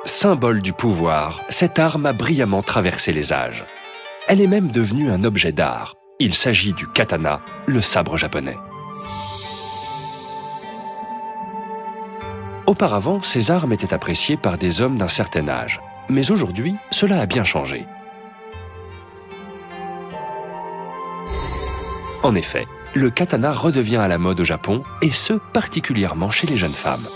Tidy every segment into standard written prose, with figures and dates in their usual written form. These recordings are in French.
Symbole du pouvoir, cette arme a brillamment traversé les âges. Elle est même devenue un objet d'art. Il s'agit du katana, le sabre japonais. Auparavant, ces armes étaient appréciées par des hommes d'un certain âge. Mais aujourd'hui, cela a bien changé. En effet, le katana redevient à la mode au Japon, et ce, particulièrement chez les jeunes femmes.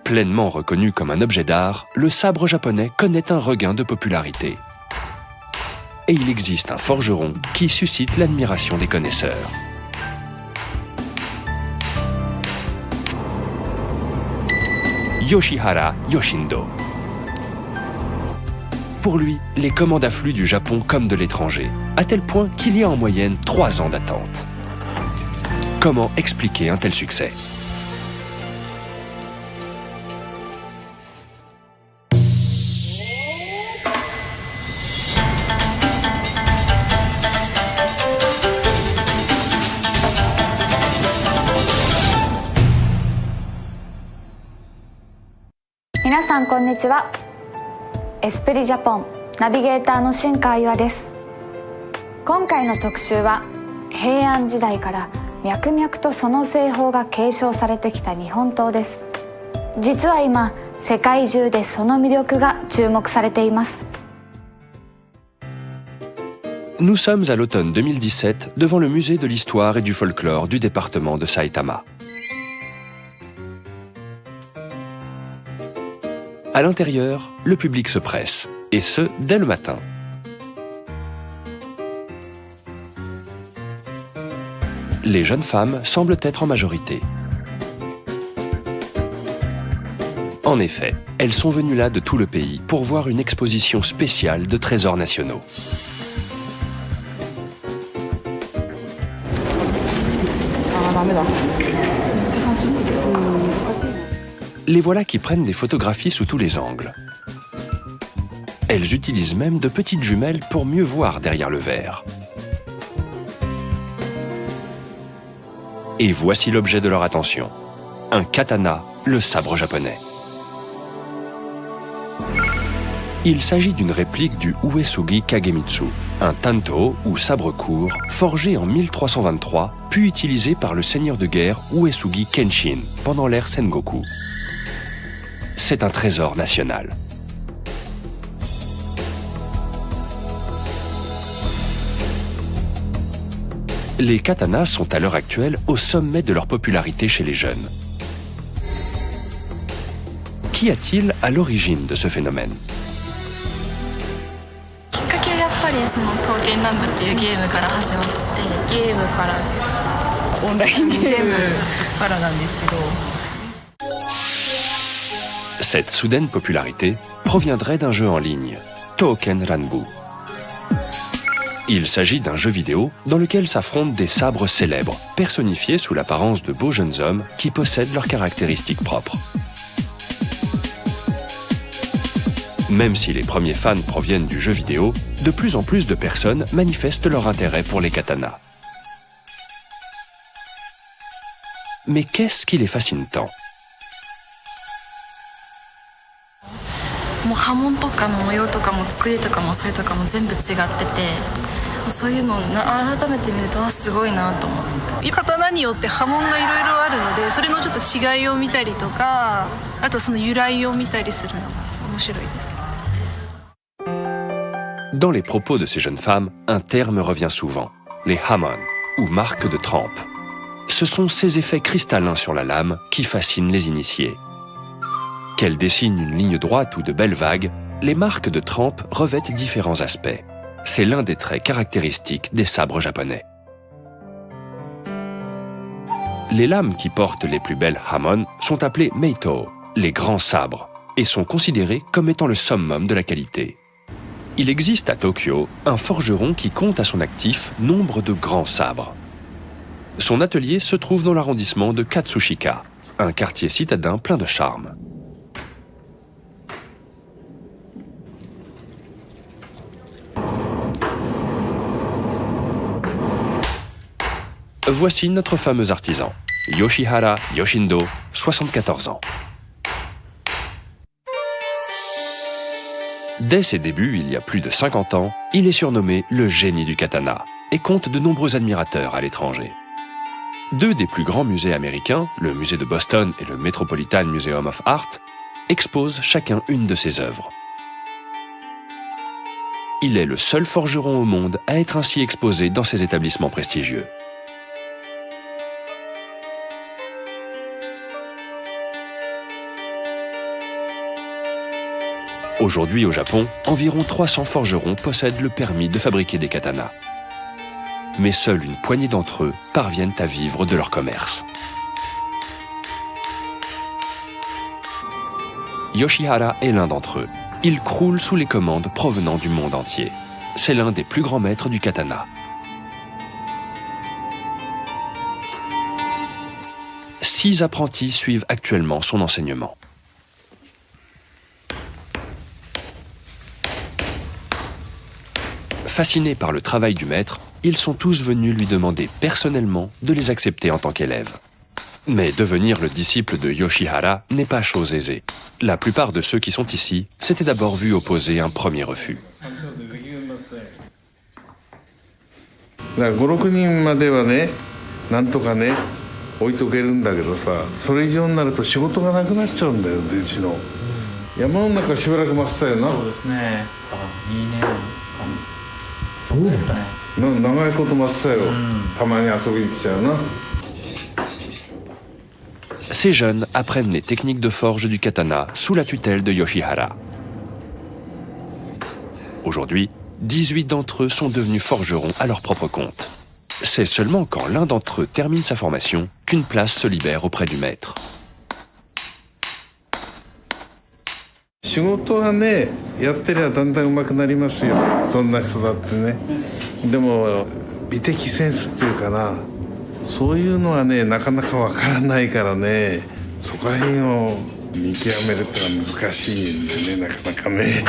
Pleinement reconnu comme un objet d'art, le sabre japonais connaît un regain de popularité. Et il existe un forgeron qui suscite l'admiration des connaisseurs. Yoshihara Yoshindo. Pour lui, les commandes affluent du Japon comme de l'étranger, à tel point qu'il y a en moyenne 3 ans d'attente. Comment expliquer un tel succès ? Minasan konnichiwa. Esprit Japan ナビゲーターの新川優愛です。今回の特集は平安時代から脈々とその製法が継承されてきた日本刀です。実は今世界中でその魅力が注目されています。Nous sommes à l'automne 2017 devant le musée de l'histoire et du folklore du département de Saitama. À l'intérieur, le public se presse, et ce, dès le matin. Les jeunes femmes semblent être en majorité. En effet, elles sont venues là de tout le pays pour voir une exposition spéciale de trésors nationaux. Les voilà qui prennent des photographies sous tous les angles. Elles utilisent même de petites jumelles pour mieux voir derrière le verre. Et voici l'objet de leur attention. Un katana, le sabre japonais. Il s'agit d'une réplique du Uesugi Kagemitsu, un tanto ou sabre court forgé en 1323 puis utilisé par le seigneur de guerre Uesugi Kenshin pendant l'ère Sengoku. C'est un trésor national. Les katanas sont à l'heure actuelle au sommet de leur popularité chez les jeunes. Qu'y a-t-il à l'origine de ce phénomène ? Cette soudaine popularité proviendrait d'un jeu en ligne, Touken Ranbu. Il s'agit d'un jeu vidéo dans lequel s'affrontent des sabres célèbres, personnifiés sous l'apparence de beaux jeunes hommes qui possèdent leurs caractéristiques propres. Même si les premiers fans proviennent du jeu vidéo, de plus en plus de personnes manifestent leur intérêt pour les katanas. Mais qu'est-ce qui les fascine tant ? もう刃文とかの模様とかも作りとかもそれとかも全部違ってて、そういうのを改めて見るとすごいなと思って。刀によって刃文がいろいろあるので、それのちょっと違いを見たりとか、あとその由来を見たりするのが面白いです。 Dans les propos de ces jeunes femmes, un terme revient souvent, les hamon, ou marques de trempe. Ce sont ces effets cristallins sur la lame qui fascinent les initiés. Qu'elles dessinent une ligne droite ou de belles vagues, les marques de trempe revêtent différents aspects. C'est l'un des traits caractéristiques des sabres japonais. Les lames qui portent les plus belles hamon sont appelées meito, les grands sabres, et sont considérées comme étant le summum de la qualité. Il existe à Tokyo un forgeron qui compte à son actif nombre de grands sabres. Son atelier se trouve dans l'arrondissement de Katsushika, un quartier citadin plein de charme. Voici notre fameux artisan, Yoshihara Yoshindo, 74 ans. Dès ses débuts, il y a plus de 50 ans, il est surnommé le génie du katana et compte de nombreux admirateurs à l'étranger. Deux des plus grands musées américains, le musée de Boston et le Metropolitan Museum of Art, exposent chacun une de ses œuvres. Il est le seul forgeron au monde à être ainsi exposé dans ces établissements prestigieux. Aujourd'hui au Japon, environ 300 forgerons possèdent le permis de fabriquer des katanas. Mais seule une poignée d'entre eux parviennent à vivre de leur commerce. Yoshihara est l'un d'entre eux. Il croule sous les commandes provenant du monde entier. C'est l'un des plus grands maîtres du katana. 6 apprentis suivent actuellement son enseignement. Fascinés par le travail du maître, ils sont tous venus lui demander personnellement de les accepter en tant qu'élèves. Mais devenir le disciple de Yoshihara n'est pas chose aisée. La plupart de ceux qui sont ici s'étaient d'abord vus opposer un premier refus. 5、6人まではね、なんとかね、置いとけるんだけどさ、それ以上になると仕事がなくなっちゃうんだよ、うちの。山の中しばらく待ってたよな。そうですね。だから2年間。そうですかね。長いこと待ってたよ。たまに遊びに来ちゃうな。 Ces jeunes apprennent les techniques de forge du katana sous la tutelle de Yoshihara. Aujourd'hui, 18 d'entre eux sont devenus forgerons à leur propre compte. C'est seulement quand l'un d'entre eux termine sa formation qu'une place se libère auprès du maître. 仕事はね、やってりゃだんだん上手くなりますよ。どんな人だってね。でも美的センスっていうかな。 そういうのはね、なかなかわからないからね、そこら辺を見極めるってのは難しいんでね、なかなかね。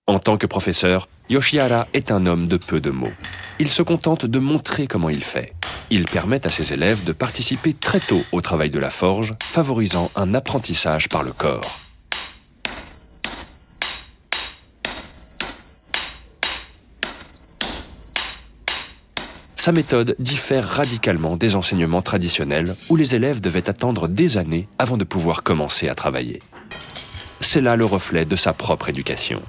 En tant que professeur, Yoshihara est un homme de peu de mots. Il se contente de montrer comment il fait. Il permet à ses élèves de participer très tôt au travail de la forge, favorisant un apprentissage par le corps. Sa méthode diffère radicalement des enseignements traditionnels où les élèves devaient attendre des années avant de pouvoir commencer à travailler. C'est là le reflet de sa propre éducation.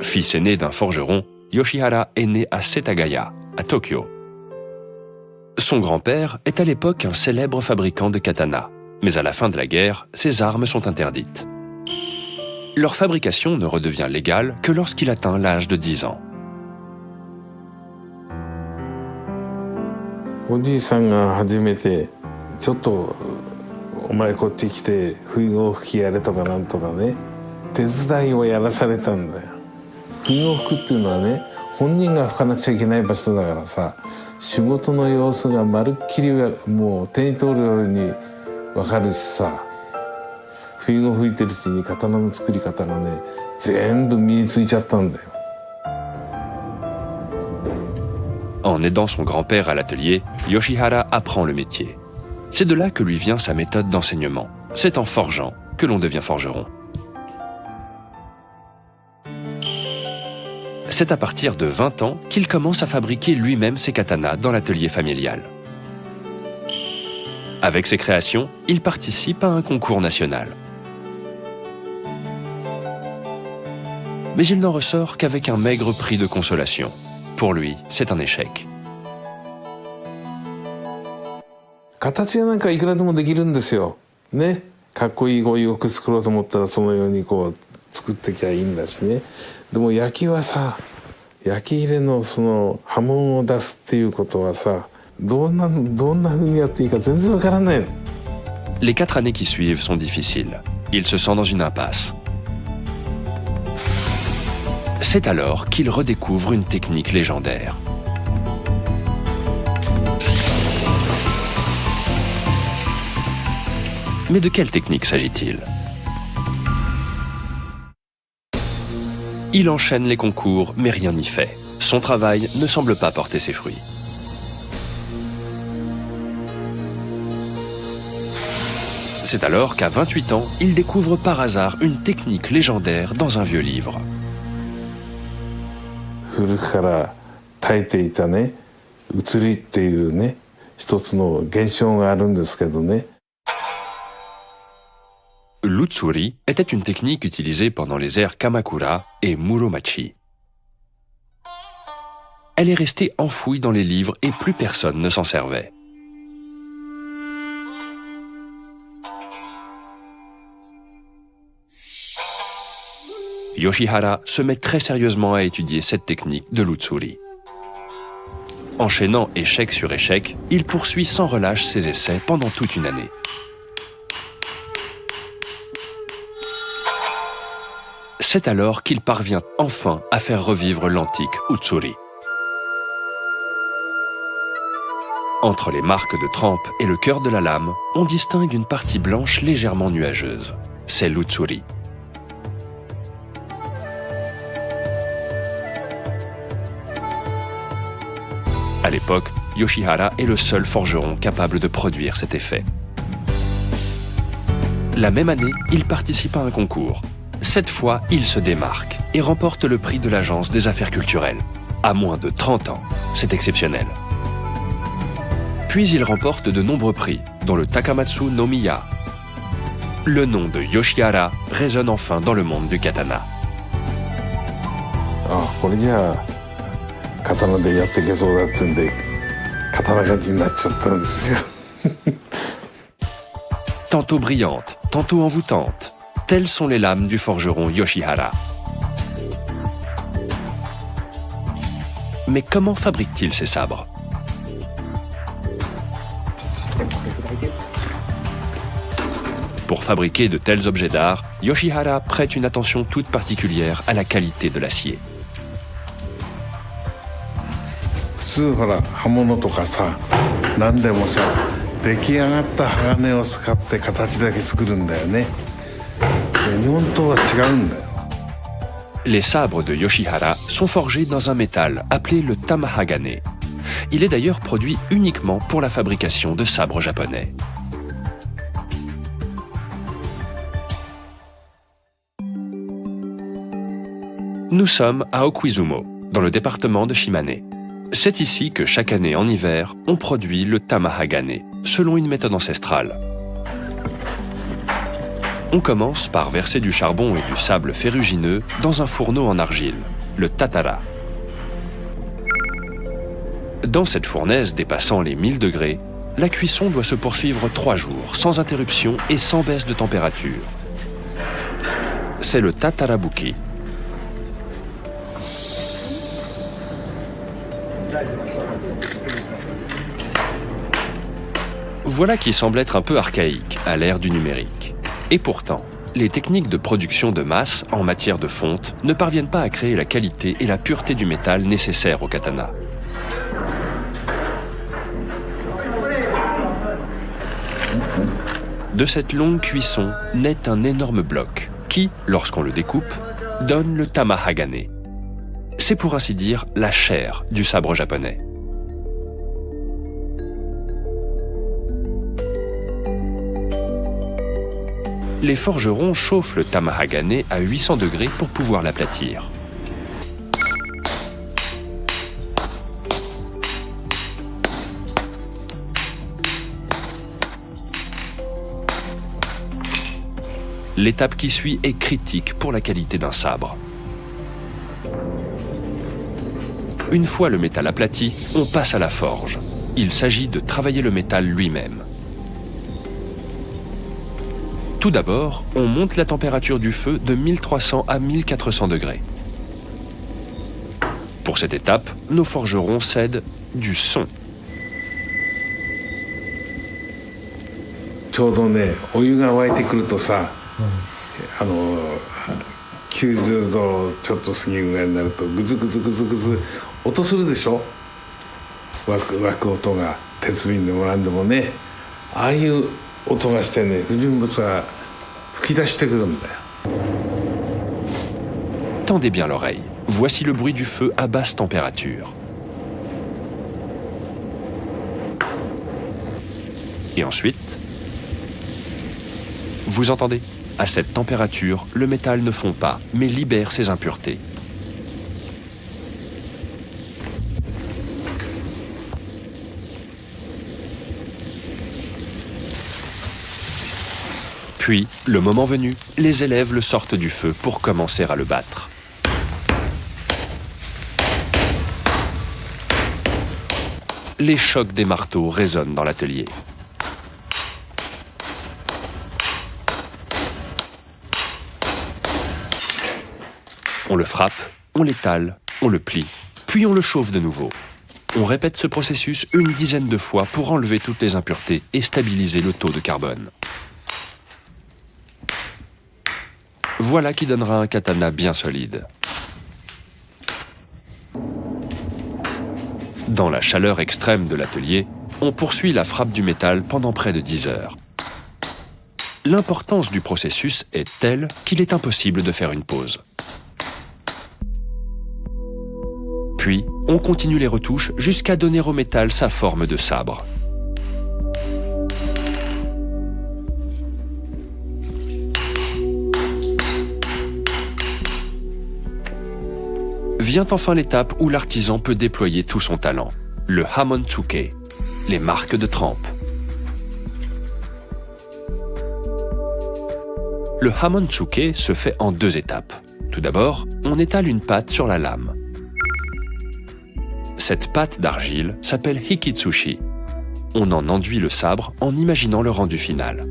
Fils aîné d'un forgeron, Yoshihara est né à Setagaya, à Tokyo. Son grand-père est à l'époque un célèbre fabricant de katana, mais à la fin de la guerre, ses armes sont interdites. Leur fabrication ne redevient légale que lorsqu'il atteint l'âge de 10 ans. おじいさんが初めてちょっとお前こっち来て不意を吹きやれとかなんとかね手伝いをやらされたんだよ。不意を吹くっていうのはね本人が吹かなくちゃいけない場所だからさ仕事の様子がまるっきりもう手に取るように分かるしさ。 不意を吹いてるうちに刀の作り方がね全部身についちゃったんだよ。 En aidant son grand-père à l'atelier, Yoshihara apprend le métier. C'est de là que lui vient sa méthode d'enseignement. C'est en forgeant que l'on devient forgeron. C'est à partir de 20 ans qu'il commence à fabriquer lui-même ses katanas dans l'atelier familial. Avec ses créations, il participe à un concours national. Mais il n'en ressort qu'avec un maigre prix de consolation. Pour lui, c'est un échec. 形やなんかいくらでもできるんですよ。ね、かっこいいこういう服作ろうと思ったらそのようにこう作ってきゃいいんだしね。でも焼きはさ、焼き入れのその刃文を出すっていうことはさ、どんな風にやっていいか全然わからないの。Les 4 années qui suivent sont difficiles. Il se sent dans une impasse. C'est alors qu'il redécouvre une technique légendaire. Mais de quelle technique s'agit-il? Il enchaîne les concours, mais rien n'y fait. Son travail ne semble pas porter ses fruits. C'est alors qu'à 28 ans, il découvre par hasard une technique légendaire dans un vieux livre. 古くから耐えていたね、移りっていうね、一つの現象があるんですけどね。L'utsuri était une technique utilisée pendant les ères Kamakura et Muromachi. Elle est restée enfouie dans les livres et plus personne ne s'en servait. Yoshihara se met très sérieusement à étudier cette technique de l'utsuri. Enchaînant échec sur échec, il poursuit sans relâche ses essais pendant toute une année. C'est alors qu'il parvient enfin à faire revivre l'antique utsuri. Entre les marques de trempe et le cœur de la lame, on distingue une partie blanche légèrement nuageuse. C'est l'utsuri. À l'époque, Yoshihara est le seul forgeron capable de produire cet effet. La même année, il participe à un concours. Cette fois, il se démarque et remporte le prix de l'Agence des affaires culturelles. À moins de 30 ans, c'est exceptionnel. Puis il remporte de nombreux prix, dont le Takamatsu no Miya. Le nom de Yoshihara résonne enfin dans le monde du katana. あ、これじゃあ刀でやっていけそうだってんで刀鍛冶になっちゃったんですよ。Tantôt brillante, tantôt envoûtante, telles sont les lames du forgeron Yoshihara. Mais comment fabrique-t-il ces sabres? Pour fabriquer de tels objets d'art, Yoshihara prête une attention toute particulière à la qualité de l'acier. 普通ほら刃物とかさ、何でもさ、出来上がった鋼を使って形だけ作るんだよね。で日本刀は違うんだよ。 Les sabres de Yoshihara sont forgés dans un métal appelé le tamahagane. Il est d'ailleurs produit uniquement pour la fabrication de sabres japonais. Nous sommes à Okuizumo, dans le département de Shimane. C'est ici que chaque année en hiver, on produit le tamahagane, selon une méthode ancestrale. On commence par verser du charbon et du sable ferrugineux dans un fourneau en argile, le tatara. Dans cette fournaise dépassant les 1000 degrés, la cuisson doit se poursuivre 3 jours, sans interruption et sans baisse de température. C'est le tatarabuki. Voilà qui semble être un peu archaïque à l'ère du numérique. Et pourtant, les techniques de production de masse en matière de fonte ne parviennent pas à créer la qualité et la pureté du métal nécessaires au katana. De cette longue cuisson naît un énorme bloc qui, lorsqu'on le découpe, donne le tamahagane. C'est pour ainsi dire la chair du sabre japonais. Les forgerons chauffent le tamahagane à 800 degrés pour pouvoir l'aplatir. L'étape qui suit est critique pour la qualité d'un sabre. Une fois le métal aplati, on passe à la forge. Il s'agit de travailler le métal lui-même. Tout d'abord, on monte la température du feu de 1300 à 1400 degrés. Pour cette étape, nos forgerons cèdent du son. ちょうどね、お湯が沸いてくるとさ、90度ちょっと過ぎぐらいになるとグズグズグズグズ音するでしょ。沸く音が鉄瓶でもなんでもね、ああいう音がしてね、不純物が吹き出してくるんだよ。Tendez bien l'oreille. Voici le bruit du feu à basse température. Et ensuite, vous entendez? À cette température, le métal ne fond pas, mais libère ses impuretés. Puis, le moment venu, les élèves le sortent du feu pour commencer à le battre. Les chocs des marteaux résonnent dans l'atelier. On le frappe, on l'étale, on le plie, puis on le chauffe de nouveau. On répète ce processus une dizaine de fois pour enlever toutes les impuretés et stabiliser le taux de carbone. Voilà qui donnera un katana bien solide. Dans la chaleur extrême de l'atelier, on poursuit la frappe du métal pendant près de 10 heures. L'importance du processus est telle qu'il est impossible de faire une pause. Puis, on continue les retouches jusqu'à donner au métal sa forme de sabre. Vient enfin l'étape où l'artisan peut déployer tout son talent, le Hamon-tsuke, les marques de trempe. Le Hamon-tsuke se fait en 2 étapes. Tout d'abord, on étale une pâte sur la lame. Cette pâte d'argile s'appelle hikitsushi. On en enduit le sabre en imaginant le rendu final.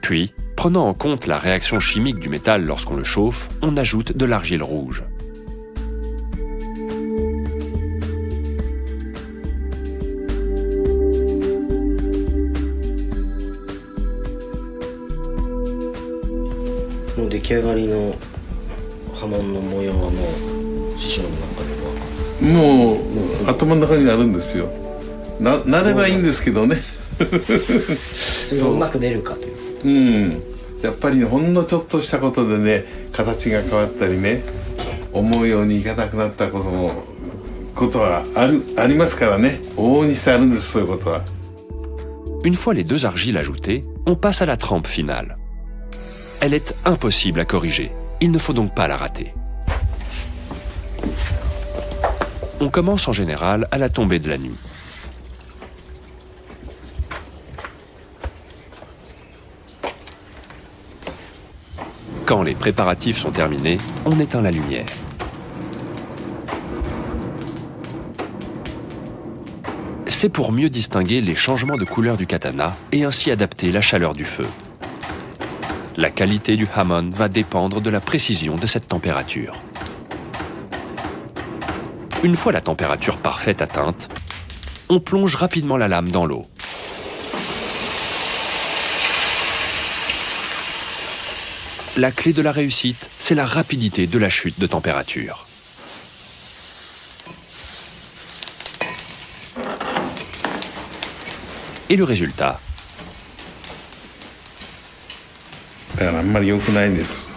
Puis, prenant en compte la réaction chimique du métal lorsqu'on le chauffe, on ajoute de l'argile rouge.もう頭の中にあるんですよ。なればいいんですけどね。それがうまく出るかという。やっぱりほんのちょっとしたことでね、形が変わったりね、思うようにいかなくなったことはありますからね。往々にしてあるんです、そういうことは。Une fois les 2 argiles ajoutées, on passe à la trempe finale. Elle est impossible à corriger. Il ne faut donc pas la rater. On commence en général à la tombée de la nuit. Quand les préparatifs sont terminés, on éteint la lumière. C'est pour mieux distinguer les changements de couleur du katana et ainsi adapter la chaleur du feu. La qualité du hamon va dépendre de la précision de cette température. Une fois la température parfaite atteinte, on plonge rapidement la lame dans l'eau. La clé de la réussite, c'est la rapidité de la chute de température. Et le résultat? だからあんまり良くないんです。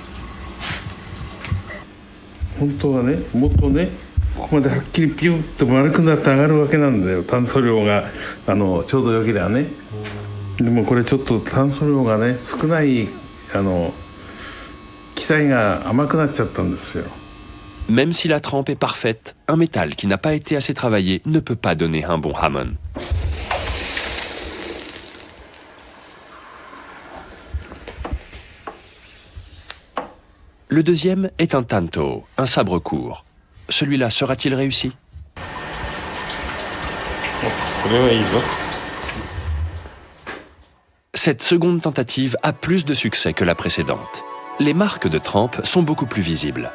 本当はね、もっとね、ここまではっきりピュッと丸くなって上がるわけなんだよ。炭素量がちょうどよければね。でもこれちょっと炭素量がね少ない機体が甘くなっちゃったんですよ。 Même si la trempe est parfaite, un métal qui n'a pas été assez travaillé ne peut pas donner un bon hamon. Le deuxième est un tanto, un sabre court. Celui-là sera-t-il réussi? Cette seconde tentative a plus de succès que la précédente. Les marques de trempe sont beaucoup plus visibles.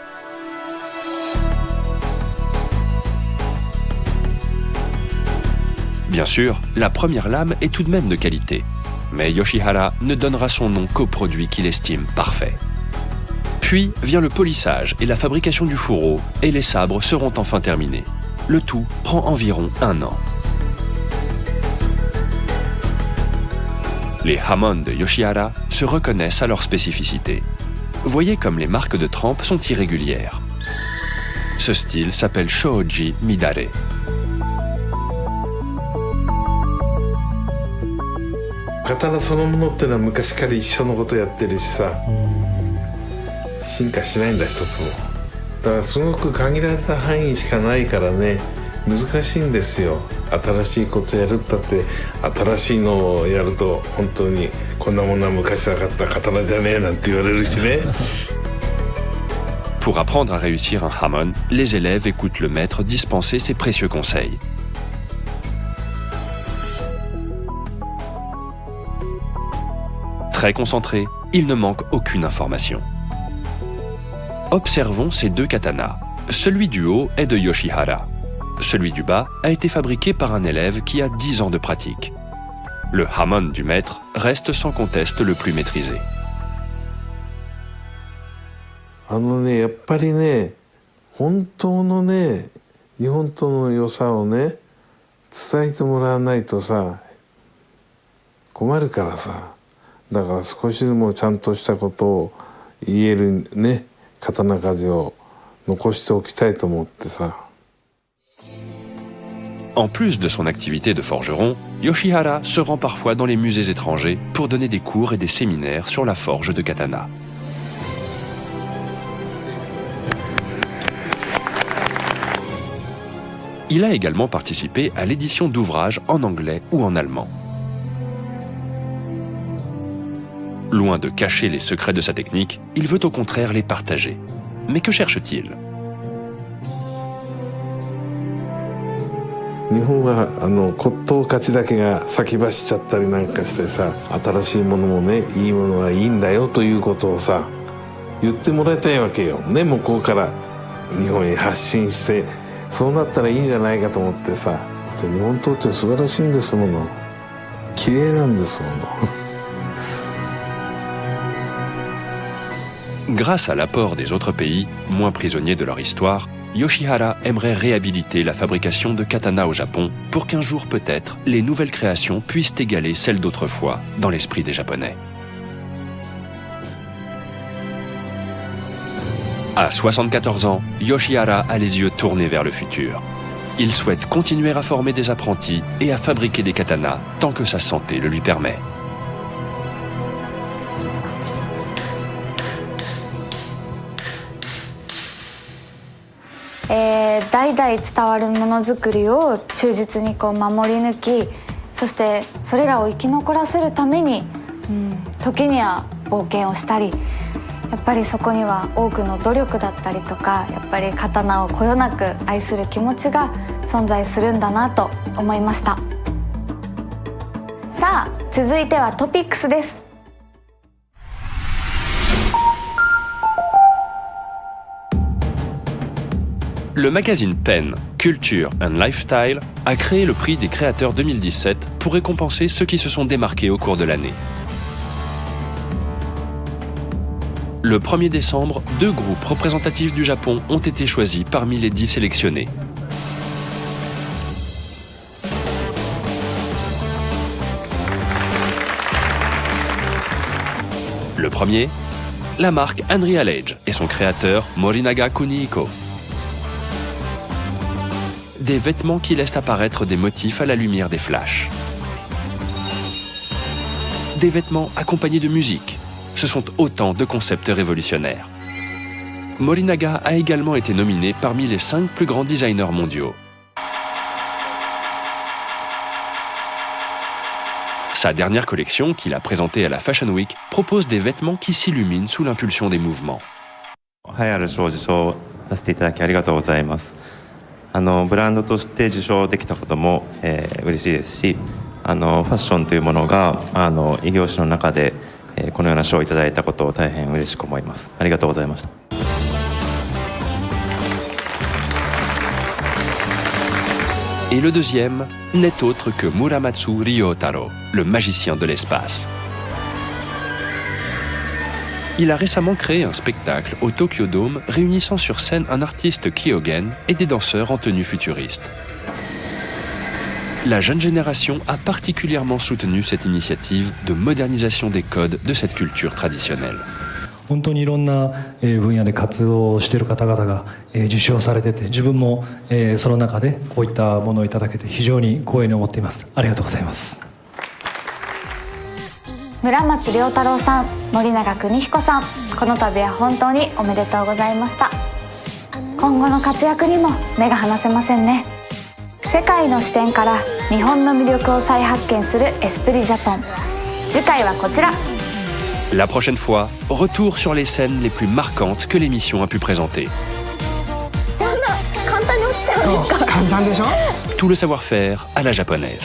Bien sûr, la première lame est tout de même de qualité, mais Yoshihara ne donnera son nom qu'au produit qu'il estime parfait. Puis vient le polissage et la fabrication du fourreau, et les sabres seront enfin terminés. Le tout prend environ 1 an. Les hamon de Yoshihara se reconnaissent à leur spécificité. Voyez comme les marques de trempe sont irrégulières. Ce style s'appelle Shoji Midare. Katana そのものってのは昔から一緒のことやってるしさ、進化しないんだ一つも。だからすごく限られた範囲しかないからね、難しいんですよ。新しいことやるったって新しいのをやると本当にこんなものは昔なかった刀じゃねえなんて言われるしね。Pour apprendre à réussir un hamon, les élèves écoutent le maître dispenser ses précieux conseils. Très concentrés, il ne manque aucune information. Observons ces deux katanas. Celui du haut est de Yoshihara. Celui du bas a été fabriqué par un élève qui a 10 ans de pratique. Le hamon du maître reste sans conteste le plus maîtrisé. やっぱりね、本当のね、日本刀の良さをね、伝えてもらわないとさ、困るからさ。だから少しでもちゃんとしたことを言えるね、刀鍛冶を残しておきたいと思ってさ。En plus de son activité de forgeron, Yoshihara se rend parfois dans les musées étrangers pour donner des cours et des séminaires sur la forge de katana. Il a également participé à l'édition d'ouvrages en anglais ou en allemand. Loin de cacher les secrets de sa technique, il veut au contraire les partager. Mais que cherche-t-il? 日本は骨董価値だけが先走っちゃったりなんかしてさ、新しいものもね、いいものはいいんだよということをさ、言ってもらいたいわけよね。向こうから日本へ発信して、そうなったらいいんじゃないかと思ってさ。日本刀って素晴らしいんですもの。綺麗なんですもの。Grâce à l'apport des autres pays, moins prisonniers de leur histoire, Yoshihara aimerait réhabiliter la fabrication de katana au Japon pour qu'un jour peut-être, les nouvelles créations puissent égaler celles d'autrefois dans l'esprit des Japonais. À 74 ans, Yoshihara a les yeux tournés vers le futur. Il souhaite continuer à former des apprentis et à fabriquer des katanas tant que sa santé le lui permet. « 代々伝わるものづくりを忠実に守り抜き、そしてそれらを生き残らせるために、時には冒険をしたり、やっぱりそこには多くの努力だったりとか、やっぱり刀をこよなく愛する気持ちが存在するんだなと思いました。さあ、続いてはトピックスです。Le magazine Pen, Culture and Lifestyle a créé le prix des créateurs 2017 pour récompenser ceux qui se sont démarqués au cours de l'année. Le 1er décembre, 2 groupes représentatifs du Japon ont été choisis parmi les 10 sélectionnés. Le premier, la marque Unreal Age et son créateur Morinaga Kunihiko. Des vêtements qui laissent apparaître des motifs à la lumière des flashs. Des vêtements accompagnés de musique. Ce sont autant de concepts révolutionnaires. Morinaga a également été nominé parmi les 5 plus grands designers mondiaux. Sa dernière collection, qu'il a présentée à la Fashion Week, propose des vêtements qui s'illuminent sous l'impulsion des mouvements. ブランドとして受賞できたことも、嬉しいですし、ファッションというものが異業種の中で、このような賞をいただいたことを大変嬉しく思います。ありがとうございました。Et le deuxième n'est autre que Muramatsu Ryotaro, le magicien de l'espace. Il a récemment créé un spectacle au Tokyo Dome réunissant sur scène un artiste Kyogen et des danseurs en tenue futuriste. La jeune génération a particulièrement soutenu cette initiative de modernisation des codes de cette culture traditionnelle. 本当にいろんな分野で活動している方々が受賞されてて、自分もその中でこういったものをいただけて非常に光栄に思っています。ありがとうございます。村町亮太郎さん、森永邦彦さん、この度は本当におめでとうございました。今後の活躍にも目が離せませんね。世界の視点から日本の魅力を再発見するエスプリジャポン。次回はこちら。La prochaine fois, retour sur les scènes les plus marquantes que l'émission a pu présenter. こんな簡単に落ちちゃうんですか？簡単でしょ？ Tout le savoir-faire à la japonaise.